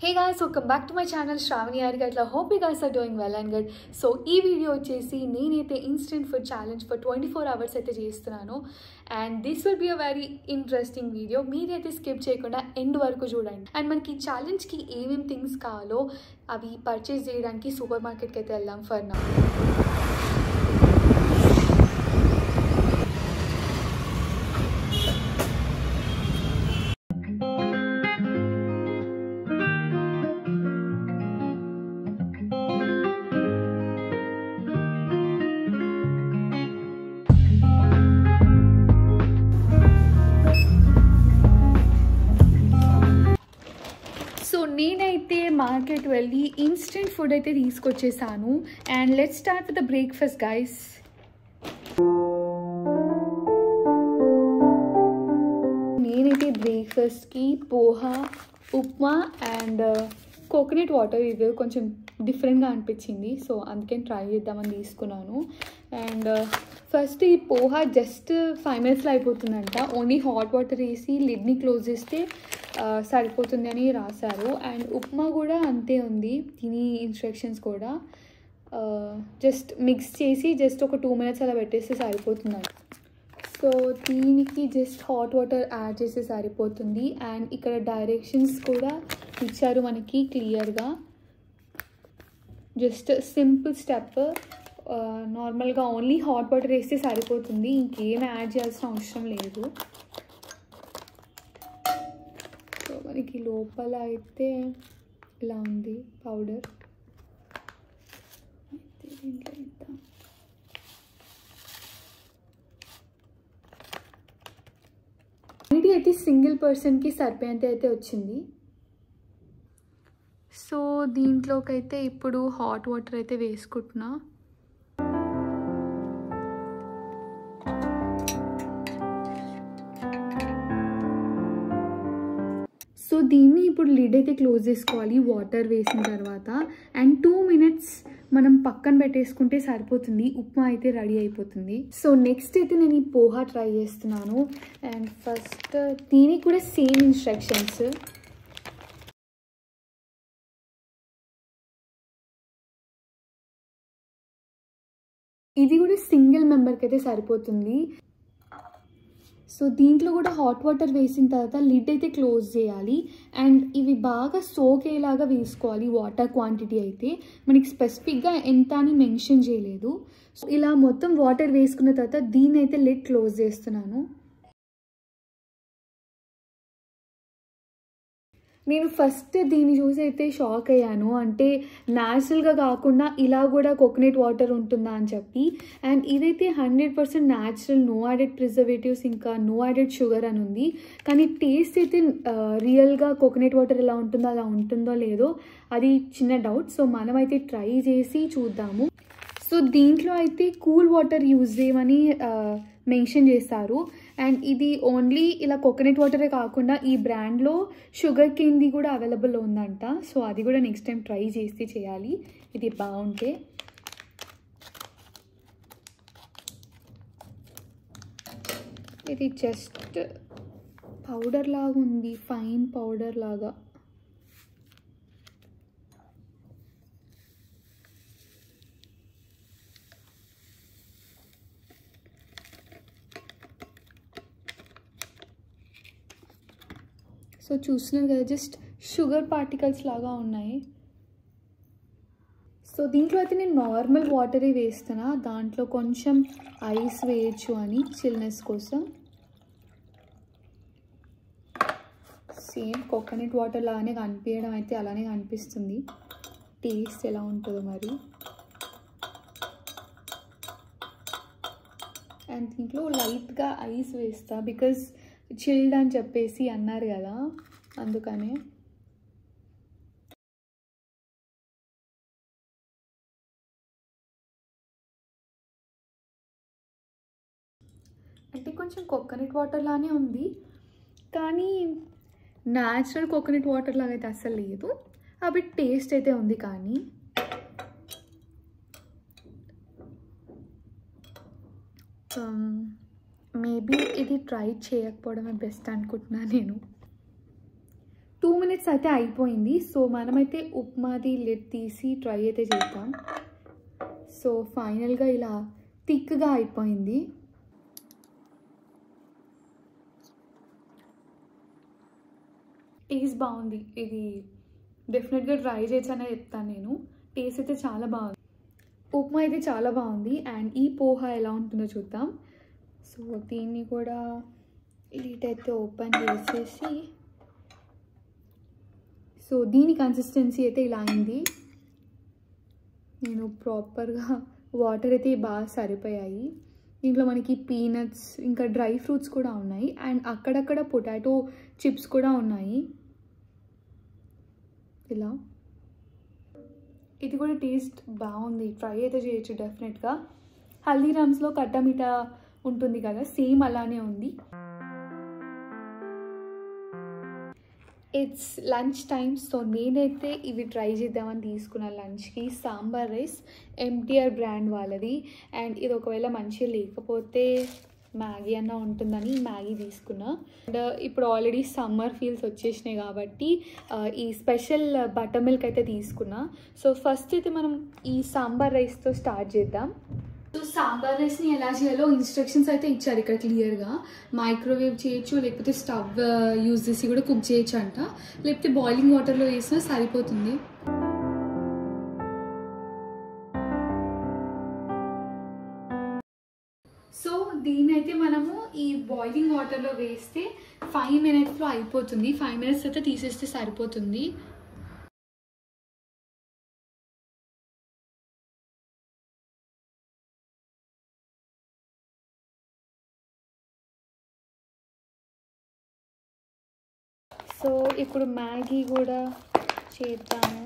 Hey guys, welcome back to my channel Shravani Arigatla. Hope you guys are doing well and good. So ee video vachesi nenaithe instant food challenge for 24 hours aithe chestunnanu and this will be a very interesting video. Meeraithe skip cheyakunda end varaku chudandi and manaki challenge ki em things kavalo avi purchase cheyadaniki supermarket ki aithe vellam for now. So నేనైతే market వెళ్ళి instant food అయితే తీసుకొచ్చేసాను and let's start with the breakfast guys. నేనైతే బ్రేక్ఫాస్ట్కి poha, upma and coconut water ఇది కొంచెం డిఫరెంట్గా అనిపించింది సో అందుకని ట్రై చేద్దామని తీసుకున్నాను. అండ్ ఫస్ట్ ఈ పోహా జస్ట్ 5 minutesలో అయిపోతుందంట. ఓన్లీ హాట్ వాటర్ వేసి లిడ్ని క్లోజ్ చేస్తే సరిపోతుంది అని రాశారు. అండ్ ఉప్మా కూడా అంతే ఉంది, దీని ఇన్స్ట్రక్షన్స్ కూడా జస్ట్ మిక్స్ చేసి జస్ట్ ఒక 2 minutes అలా పెట్టేస్తే సరిపోతుందంట. సో దీనికి జస్ట్ హాట్ వాటర్ యాడ్ చేస్తే సరిపోతుంది. అండ్ ఇక్కడ డైరెక్షన్స్ కూడా ఇచ్చారు మనకి క్లియర్గా. జస్ట్ సింపుల్ స్టెప్, నార్మల్గా ఓన్లీ హాట్ వాటర్ వేస్తే సరిపోతుంది, ఇంకేం యాడ్ చేయాల్సిన అవసరం లేదు. సో మనకి లోపల అయితే ఇలా ఉంది పౌడర్. దీంట్లో ఇద్దాం. క్వాంటిటీ అయితే సింగిల్ పర్సన్కి సరిపోయేంత అయితే వచ్చింది. సో దీంట్లోకి అయితే ఇప్పుడు హాట్ వాటర్ అయితే వేసుకుంటున్నా. సో దీన్ని ఇప్పుడు లిడ్ అయితే క్లోజ్ చేసుకోవాలి వాటర్ వేసిన తర్వాత. అండ్ 2 minutes మనం పక్కన పెట్టేసుకుంటే సరిపోతుంది, ఉప్మా అయితే రెడీ అయిపోతుంది. సో నెక్స్ట్ అయితే నేను ఈ పోహా ట్రై చేస్తున్నాను. అండ్ ఫస్ట్ దీనికి కూడా సేమ్ ఇన్స్ట్రక్షన్స్. ఇది కూడా సింగిల్ మెంబర్కి అయితే సరిపోతుంది. సో దీంట్లో కూడా హాట్ వాటర్ వేసిన తర్వాత లిడ్ అయితే క్లోజ్ చేయాలి. అండ్ ఇవి బాగా సోక్ అయ్యేలాగా వేసుకోవాలి. వాటర్ క్వాంటిటీ అయితే మనకి స్పెసిఫిక్గా ఎంత అని మెన్షన్ చేయలేదు. సో ఇలా మొత్తం వాటర్ వేసుకున్న తర్వాత దీన్ని అయితే లిడ్ క్లోజ్ చేస్తున్నాను. నేను ఫస్ట్ దీన్ని చూసి అయితే షాక్ అయ్యాను. అంటే న్యాచురల్గా కాకుండా ఇలా కూడా కోకోనట్ వాటర్ ఉంటుందా అని చెప్పి. అండ్ ఇదైతే 100% న్యాచురల్, నో యాడెడ్ ప్రిజర్వేటివ్స్, ఇంకా నో యాడెడ్ షుగర్ అని ఉంది. కానీ టేస్ట్ అయితే రియల్గా కోకోనట్ వాటర్ ఎలా ఉంటుందో అలా ఉంటుందో లేదో అది చిన్న డౌట్. సో మనమైతే ట్రై చేసి చూద్దాము. సో దీంట్లో అయితే కూల్ వాటర్ యూజ్ చేయమని మెన్షన్ చేస్తారు. అండ్ ఇది ఓన్లీ ఇలా కోకోనట్ వాటరే కాకుండా ఈ బ్రాండ్లో షుగర్ కేన్ది కూడా అవైలబుల్ ఉందంట. సో అది కూడా నెక్స్ట్ టైం ట్రై చేసి చేయాలి, ఇది బాగుంటే. ఇది జస్ట్ పౌడర్ లాగా ఉంది, ఫైన్ పౌడర్ లాగా. సో చూస్తున్నారు కదా, జస్ట్ షుగర్ పార్టికల్స్ లాగా ఉన్నాయి. సో దీంట్లో అయితే నేను నార్మల్ వాటరే వేస్తున్నా, దాంట్లో కొంచెం ఐస్ వేయచ్చు అని చిల్నెస్ కోసం. సేమ్ కోకోనట్ వాటర్ లాగానే కనిపించడం అయితే అలానే కనిపిస్తుంది. టేస్ట్ ఎలా ఉంటుందో మరి. అండ్ దీంట్లో లైట్గా ఐస్ వేస్తా, బికాజ్ చిల్డ్ అని చెప్పేసి అన్నారు కదా, అందుకనే. అంటే కొంచెం కోకోనట్ వాటర్ లానే ఉంది, కానీ న్యాచురల్ కోకోనట్ వాటర్ లాగా అయితే అస్సలు లేదు. అవి టేస్ట్ అయితే ఉంది. కానీ మేబీ ఇది ట్రై చేయకపోవడమే బెస్ట్ అనుకుంటున్నా నేను. 2 minutes అయితే అయిపోయింది. సో మనమైతే ఉప్మాది లిడ్ తీసి ట్రై అయితే చేద్దాం. సో ఫైనల్గా ఇలా థిక్గా అయిపోయింది. టేస్ట్ బాగుంది. ఇది డెఫినెట్గా ట్రై చేయొచ్చనే చెప్తాను నేను. టేస్ట్ అయితే చాలా బాగుంది. ఉప్మా అయితే చాలా బాగుంది. అండ్ ఈ పోహా ఎలా ఉంటుందో చూద్దాం. సో దీన్ని కూడా లిడ్ అయితే ఓపెన్ చేసేసి, సో దీని కన్సిస్టెన్సీ అయితే ఇలా అయింది. నేను ప్రాపర్గా వాటర్ అయితే బాగా సరిపోయాయి. దీంట్లో మనకి పీనట్స్ ఇంకా డ్రై ఫ్రూట్స్ కూడా ఉన్నాయి. అండ్ అక్కడక్కడ పొటాటో చిప్స్ కూడా ఉన్నాయి. ఇలా ఇది కూడా టేస్ట్ బాగుంది. ట్రై అయితే చేయొచ్చు డెఫినెట్గా. హల్దీరామ్స్లో కట్టా మీఠా ఉంటుంది కదా, సేమ్ అలానే ఉంది. It's lunch time. సో నేనైతే ఇవి ట్రై చేద్దామని తీసుకున్న లంచ్కి సాంబార్ రైస్, ఎంటీఆర్ బ్రాండ్ వాళ్ళది. అండ్ ఇది ఒకవేళ మంచిగా లేకపోతే మ్యాగీ అన్న ఉంటుందని మ్యాగీ తీసుకున్నా. అండ్ ఇప్పుడు ఆల్రెడీ సమ్మర్ ఫీల్స్ వచ్చేసినాయి కాబట్టి ఈ స్పెషల్ బటర్ మిల్క్ అయితే తీసుకున్నా. సో ఫస్ట్ అయితే మనం ఈ సాంబార్ రైస్తో స్టార్ట్ చేద్దాం. సో సాంబార్ రైస్ని ఎలా చేయాలో ఇన్స్ట్రక్షన్స్ అయితే ఇచ్చారు ఇక్కడ క్లియర్గా. మైక్రోవేవ్ చేయొచ్చు, లేకపోతే స్టవ్ యూజ్ చేసి కూడా కుక్ చేయొచ్చు అంట, లేకపోతే బాయిలింగ్ వాటర్లో వేసినా సరిపోతుంది. సో దీనైతే మనము ఈ బాయిలింగ్ వాటర్లో వేస్తే 5 minutesలో అయిపోతుంది. 5 minutes అయితే తీసేస్తే సరిపోతుంది. సో ఇప్పుడు మ్యాగీ కూడా చేద్దాము.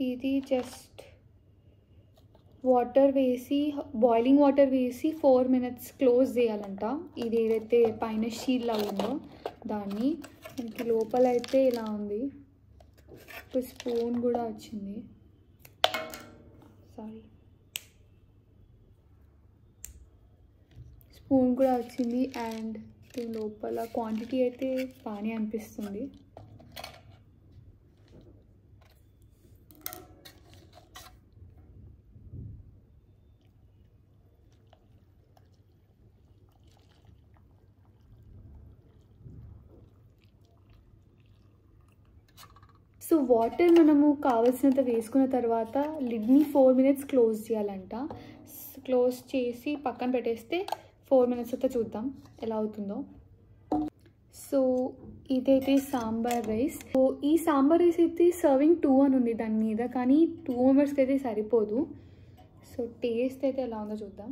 ఇది జస్ట్ వాటర్ వేసి, బాయిలింగ్ వాటర్ వేసి 4 minutes క్లోజ్ చేయాలంట. ఇది ఏదైతే పైన షీల్లా ఉందో దాన్ని. మనకి లోపల అయితే ఇలా ఉంది. ఒక స్పూన్ కూడా వచ్చింది. సారీ, స్పూన్ కూడా వచ్చింది. అండ్ దీని లోపల క్వాంటిటీ అయితే బాగానే అనిపిస్తుంది. సో వాటర్ మనము కావాల్సినంత వేసుకున్న తర్వాత లిడ్ని 4 minutes క్లోజ్ చేయాలంట. క్లోజ్ చేసి పక్కన పెట్టేస్తే 4 minutes అయితే చూద్దాం ఎలా అవుతుందో. సో ఇదైతే సాంబార్ రైస్. సో ఈ సాంబార్ రైస్ అయితే సర్వింగ్ 2 అని ఉంది దాని మీద, కానీ 2 members అయితే సరిపోదు. సో టేస్ట్ అయితే ఎలా ఉందో చూద్దాం.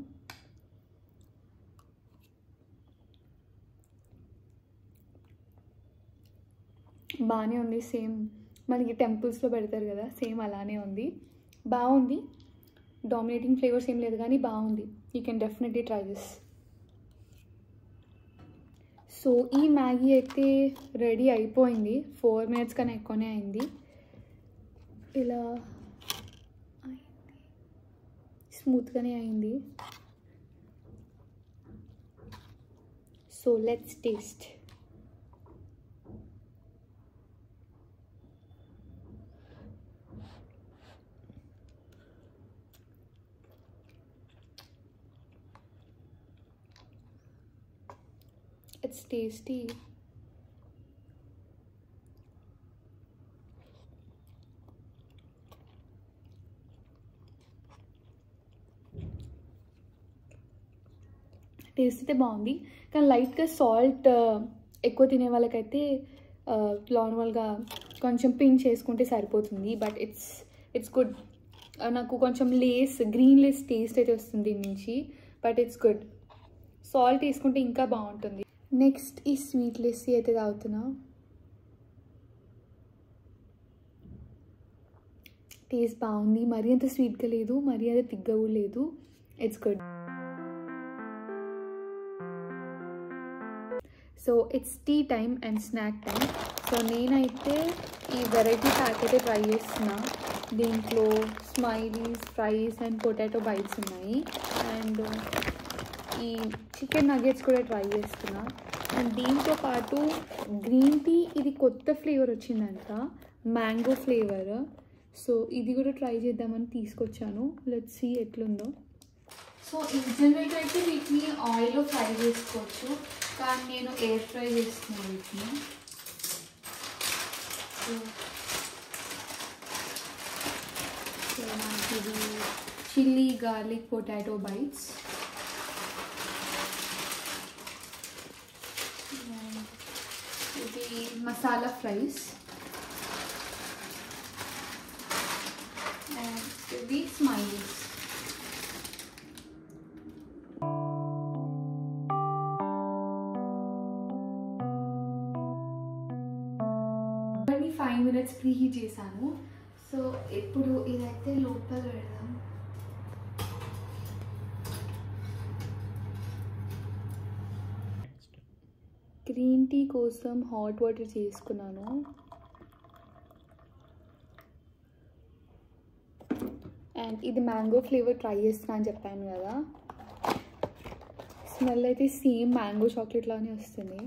బాగానే ఉంది. సేమ్ మనకి టెంపుల్స్లో పెడతారు కదా, సేమ్ అలానే ఉంది. బాగుంది. డామినేటింగ్ ఫ్లేవర్స్ ఏం లేదు కానీ బాగుంది. You can definitely try this. So ఈ మ్యాగీ అయితే రెడీ అయిపోయింది. 4 minutes కన్నా ఎక్కువనే అయింది. ఇలా స్మూత్గానే అయింది. So let's taste. It's tasty. Taste అయితే బాగుంది, కానీ లైట్గా సాల్ట్ ఎక్కువ తినే వాళ్ళకైతే నార్మల్గా కొంచెం పించ్ చేసుకుంటే సరిపోతుంది. But it's good. నాకు కొంచెం గ్రీన్ లేస్ టేస్ట్ అయితే వస్తుంది దీని నుంచి. But it's good. సాల్ట్ వేసుకుంటే ఇంకా బాగుంటుంది. నెక్స్ట్ ఈ స్వీట్ లెస్సీ అయితే తాగుతున్నా. టేస్ట్ బాగుంది. మరీ అంత స్వీట్గా లేదు, మరీ అంత తిగ్గగా కూడా లేదు. It's good. So it's tea time and snack time. So నేనైతే ఈ వెరైటీ ప్యాక్ అయితే ట్రై చేస్తున్నా. దీంట్లో smileys, fries and potato bites ఉన్నాయి. అండ్ ఈ చికెన్ నగెట్స్ కూడా ట్రై చేస్తున్నా. అండ్ దీంతో పాటు గ్రీన్ టీ, ఇది కొత్త ఫ్లేవర్ వచ్చిందంట, మ్యాంగో ఫ్లేవర్. సో ఇది కూడా ట్రై చేద్దామని తీసుకొచ్చాను. లెట్స్ సీ ఎట్లుందో. సో ఇన్ జనరల్గా అయితే వీటిని ఆయిల్లో ఫ్రై చేసుకోవచ్చు, కానీ నేను ఎయిర్ ఫ్రై చేస్తున్నాను వీటిని. సో మనకి ఇది చిల్లీ గార్లిక్ పొటాటో బైట్స్. ఇది మసాలా ఫ్రైస్. అండ్ ఇవి స్మైలీస్. ఇవన్నీ 5 minutes ప్రీహీట్ చేశాను. సో ఇప్పుడు ఇదైతే లోపల పెడదాం. గ్రీన్ టీ కోసం హాట్ వాటర్ చేసుకున్నాను. అండ్ ఇది మ్యాంగో ఫ్లేవర్ ట్రై చేస్తున్నా అని చెప్పాను కదా. స్మెల్ అయితే సేమ్ మ్యాంగో చాక్లెట్ లానే వస్తుంది.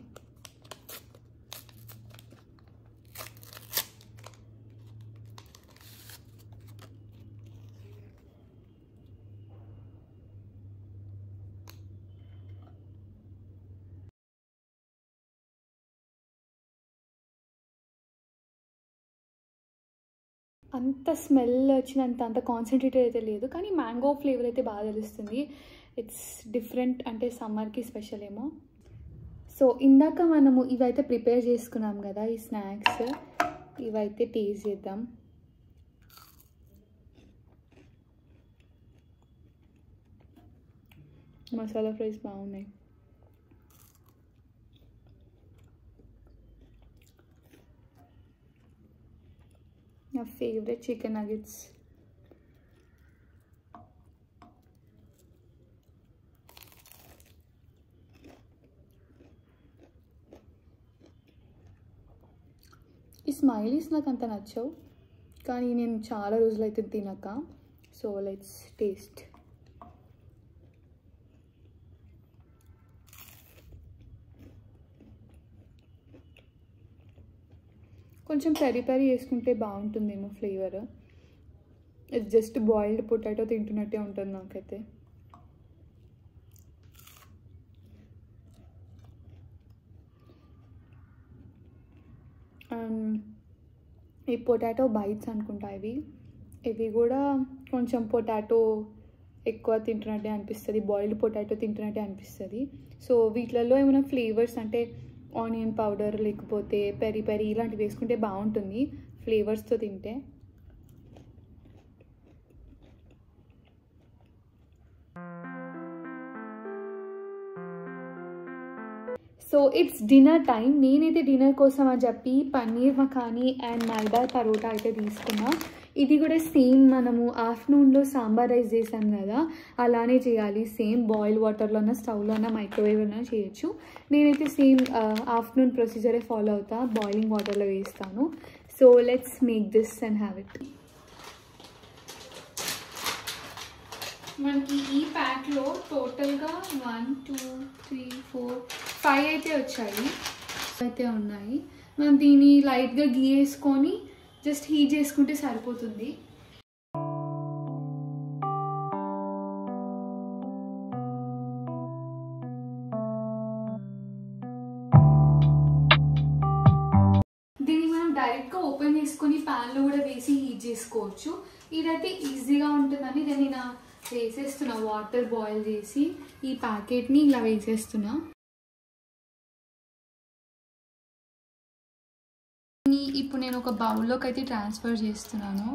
అంత స్మెల్ వచ్చినంత అంత కాన్సన్ట్రేటెడ్ అయితే లేదు, కానీ మ్యాంగో ఫ్లేవర్ అయితే బాగా తెలుస్తుంది. ఇట్స్ డిఫరెంట్, అంటే సమ్మర్కి స్పెషల్ ఏమో. సో ఇందాక మనము ఇవైతే ప్రిపేర్ చేసుకున్నాం కదా ఈ స్నాక్స్, ఇవైతే టేస్ట్ చేద్దాం. మసాలా ఫ్రైస్ బాగున్నాయి. నా ఫేవరెట్ చికెన్ నగెట్స్. ఈ స్మైలీస్ నాకు అంత నచ్చవు, కానీ నేను చాలా రోజులు అయితే తినక. So let's taste. కొంచెం పెరి పెరి వేసుకుంటే బాగుంటుందేమో ఫ్లేవర్. ఇది జస్ట్ బాయిల్డ్ పొటాటో తింటున్నట్టే ఉంటుంది నాకైతే. ఈ పొటాటో బైట్స్ అనుకుంటా ఇవి కూడా కొంచెం పొటాటో ఎక్కువ తింటున్నట్టే అనిపిస్తుంది, బాయిల్డ్ పొటాటో తింటున్నట్టే అనిపిస్తుంది. సో వీటిలలో ఏమైనా ఫ్లేవర్స్ అంటే ఆనియన్ పౌడర్ లేకపోతే పెరి పెరి ఇలాంటివి వేసుకుంటే బాగుంటుంది ఫ్లేవర్స్తో తింటే. So it's dinner time. నేనైతే డిన్నర్ కోసం అని చెప్పి పన్నీర్ మఖానీ అండ్ మైదా పరోటా అయితే తీసుకున్నా. ఇది కూడా సేమ్ మనము ఆఫ్టర్నూన్లో సాంబార్ రైస్ చేసాం కదా, అలానే చేయాలి. సేమ్ బాయిల్ వాటర్లోనా స్టవ్లోనా మైక్రోవేవ్లోనా చేయొచ్చు. నేనైతే సేమ్ ఆఫ్టర్నూన్ ప్రొసీజరే ఫాలో అవుతా, బాయిలింగ్ వాటర్లో వేస్తాను. So let's make this and have it. మనకి ఈ ప్యాక్లో టోటల్గా 1 2 3 4 5 అయితే వచ్చాయి, అయితే ఉన్నాయి. మనం దీన్ని లైట్గా గీ వేసుకొని జస్ట్ హీట్ చేసుకుంటే సరిపోతుంది. దీన్ని మనం డైరెక్ట్గా ఓపెన్ చేసుకొని ప్యాన్లో కూడా వేసి హీట్ చేసుకోవచ్చు. ఇదైతే ఈజీగా ఉంటుందని నేను వేసేస్తున్నా, వాటర్ బాయిల్ చేసి ఈ ప్యాకెట్ని ఇలా వేసేస్తున్నా. ఇప్పుడు నేను ఒక బౌల్లోకి అయితే ట్రాన్స్ఫర్ చేస్తున్నాను.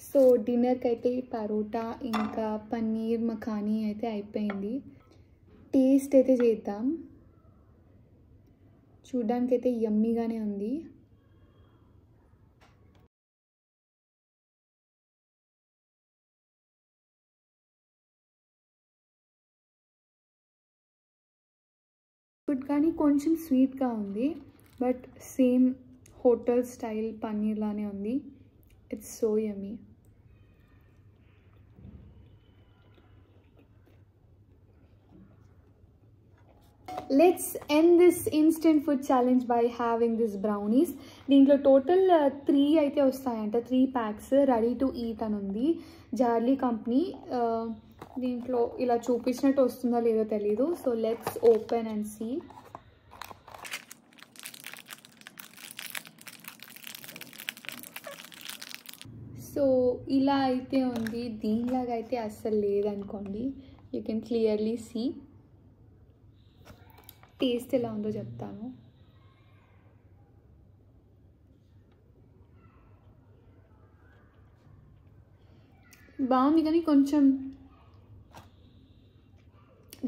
సో డిన్నర్కి అయితే పరోటా ఇంకా పన్నీర్ మఖానీ అయితే అయిపోయింది. టేస్ట్ అయితే చేద్దాం. చూడ్డానికి అయితే యమ్మీగానే ఉంది. గుడ్, కానీ కొంచెం స్వీట్గా ఉంది, but same hotel style paneer లానే ఉంది. It's so yummy. Let's end this instant food challenge by having this brownies. దీంట్లో టోటల్ 3 అయితే వస్తాయంట, 3 ప్యాక్స్ రెడీ టు ఈట్ అని ఉంది. జార్లీ కంపెనీ. దీంట్లో ఇలా చూపించినట్టు వస్తుందో లేదో తెలీదు. So let's open and see. So ఇలా అయితే ఉంది. దీనిలాగా అయితే అస్సలు లేదనుకోండి. You can clearly see. Taste ఎలా ఉందో చెప్తాను. బాగుంది కానీ కొంచెం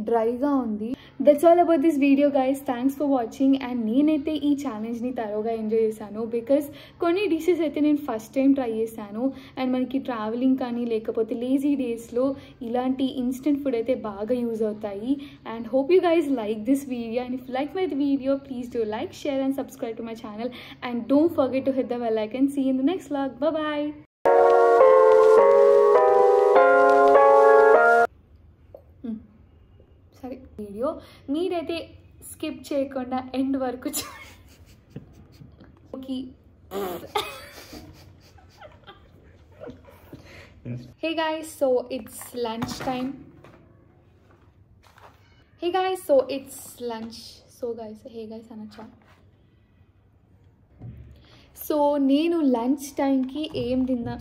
డ్రైగా ఉంది. That's all about this video guys. Thanks for watching. And నేనైతే ఈ ఛాలెంజ్ని తరోగా ఎంజాయ్ చేశాను బికాస్ కొన్ని డిషెస్ అయితే నేను ఫస్ట్ టైం ట్రై చేశాను. అండ్ మనకి ట్రావెలింగ్ కానీ లేకపోతే లేజీ డేస్లో ఇలాంటి ఇన్స్టెంట్ ఫుడ్ అయితే బాగా యూజ్ అవుతాయి. And hope you guys like this video. And if like my video please do like, share and subscribe to my channel. And don't forget to hit the bell icon. See you in the next vlog. Bye bye. సరే video మీరైతే స్కిప్ చేయకుండా end వరకు చూడండి. Hey guys, so it's lunch time. Hey guys, so it's lunch. So guys, hey guys అనొచ్చా? So నేను lunch టైంకి ఏం తిన్నా